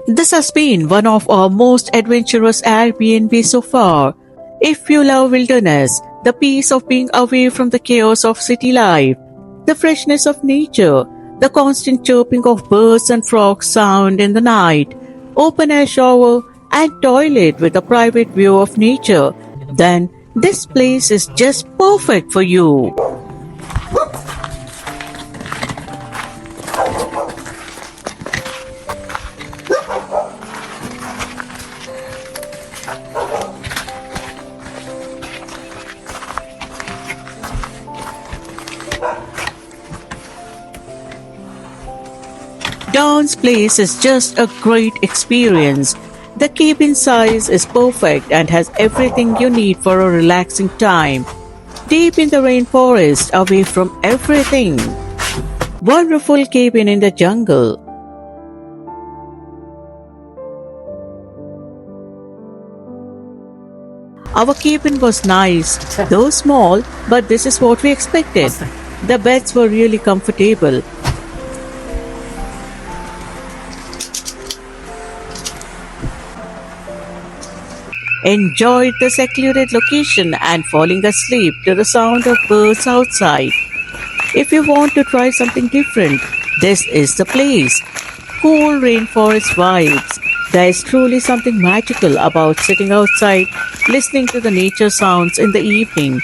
This has been one of our most adventurous Airbnb so far. If you love wilderness, the peace of being away from the chaos of city life, the freshness of nature, the constant chirping of birds and frogs sound in the night, open air shower, and toilet with a private view of nature, then this place is just perfect for you. Dawn's place is just a great experience. The cabin size is perfect and has everything you need for a relaxing time. Deep in the rainforest, away from everything. Wonderful cabin in the jungle. Our cabin was nice, though small, but this is what we expected. The beds were really comfortable. Enjoyed the secluded location and falling asleep to the sound of birds outside. If you want to try something different, this is the place. Cool rainforest vibes. There is truly something magical about sitting outside, listening to the nature sounds in the evening.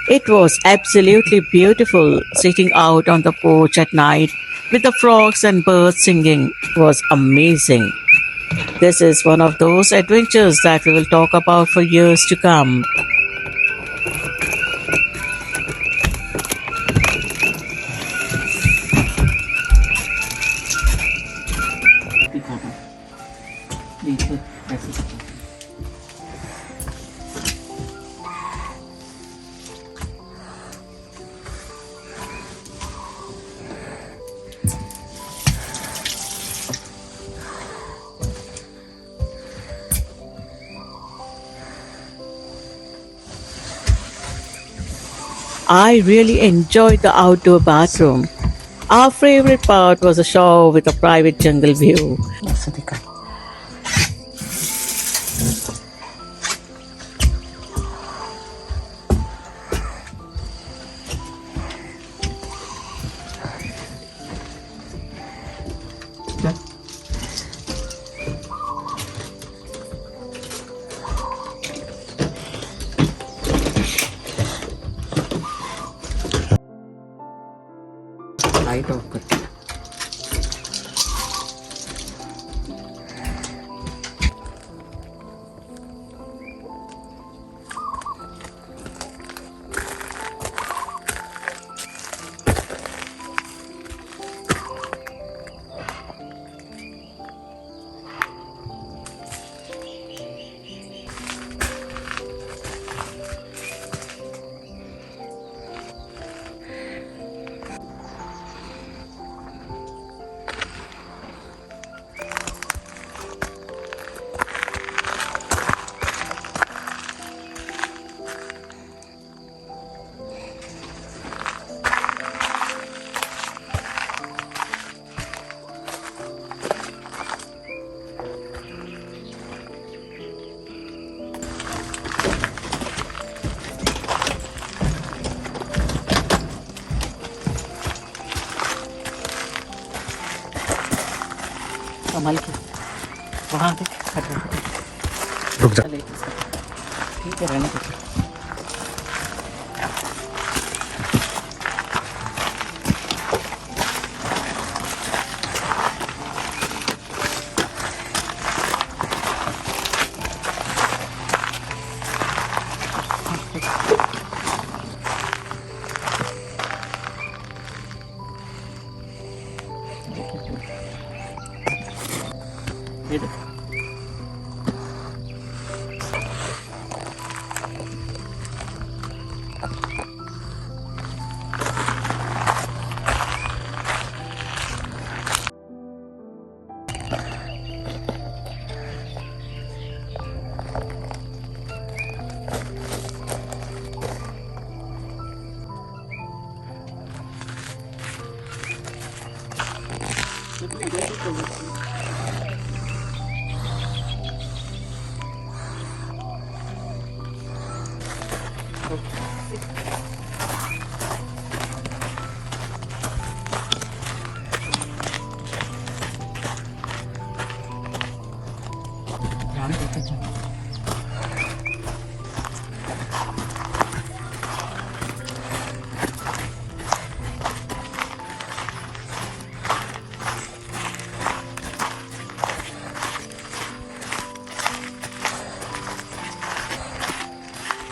It was absolutely beautiful sitting out on the porch at night with the frogs and birds singing. It was amazing. This is one of those adventures that we will talk about for years to come. I really enjoyed the outdoor bathroom. Our favorite part was a shower with a private jungle view. Light off करते हैं. संभाल के वहाँ देख रुक जा ठीक है रहने दो ये देखो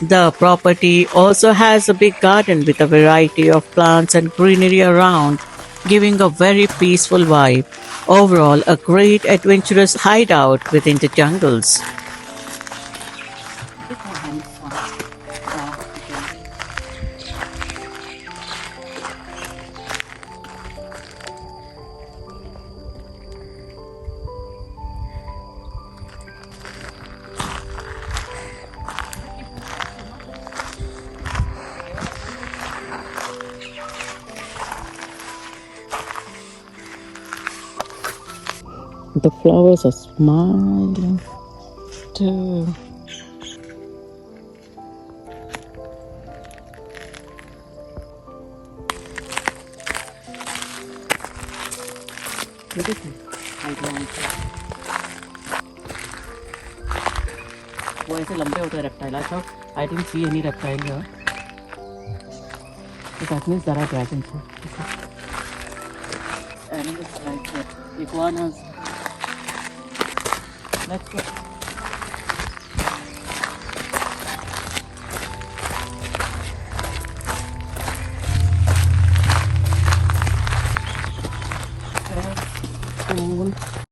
The property also has a big garden with a variety of plants and greenery around, giving a very peaceful vibe. Overall, a great adventurous hideout within the jungles. The flowers are smiling too. Beautiful. वो ऐसे लंबे होते हैं reptile. I didn't see any reptile here. So that means there are dragons here. Animals like iguanas. Let's go. Cool.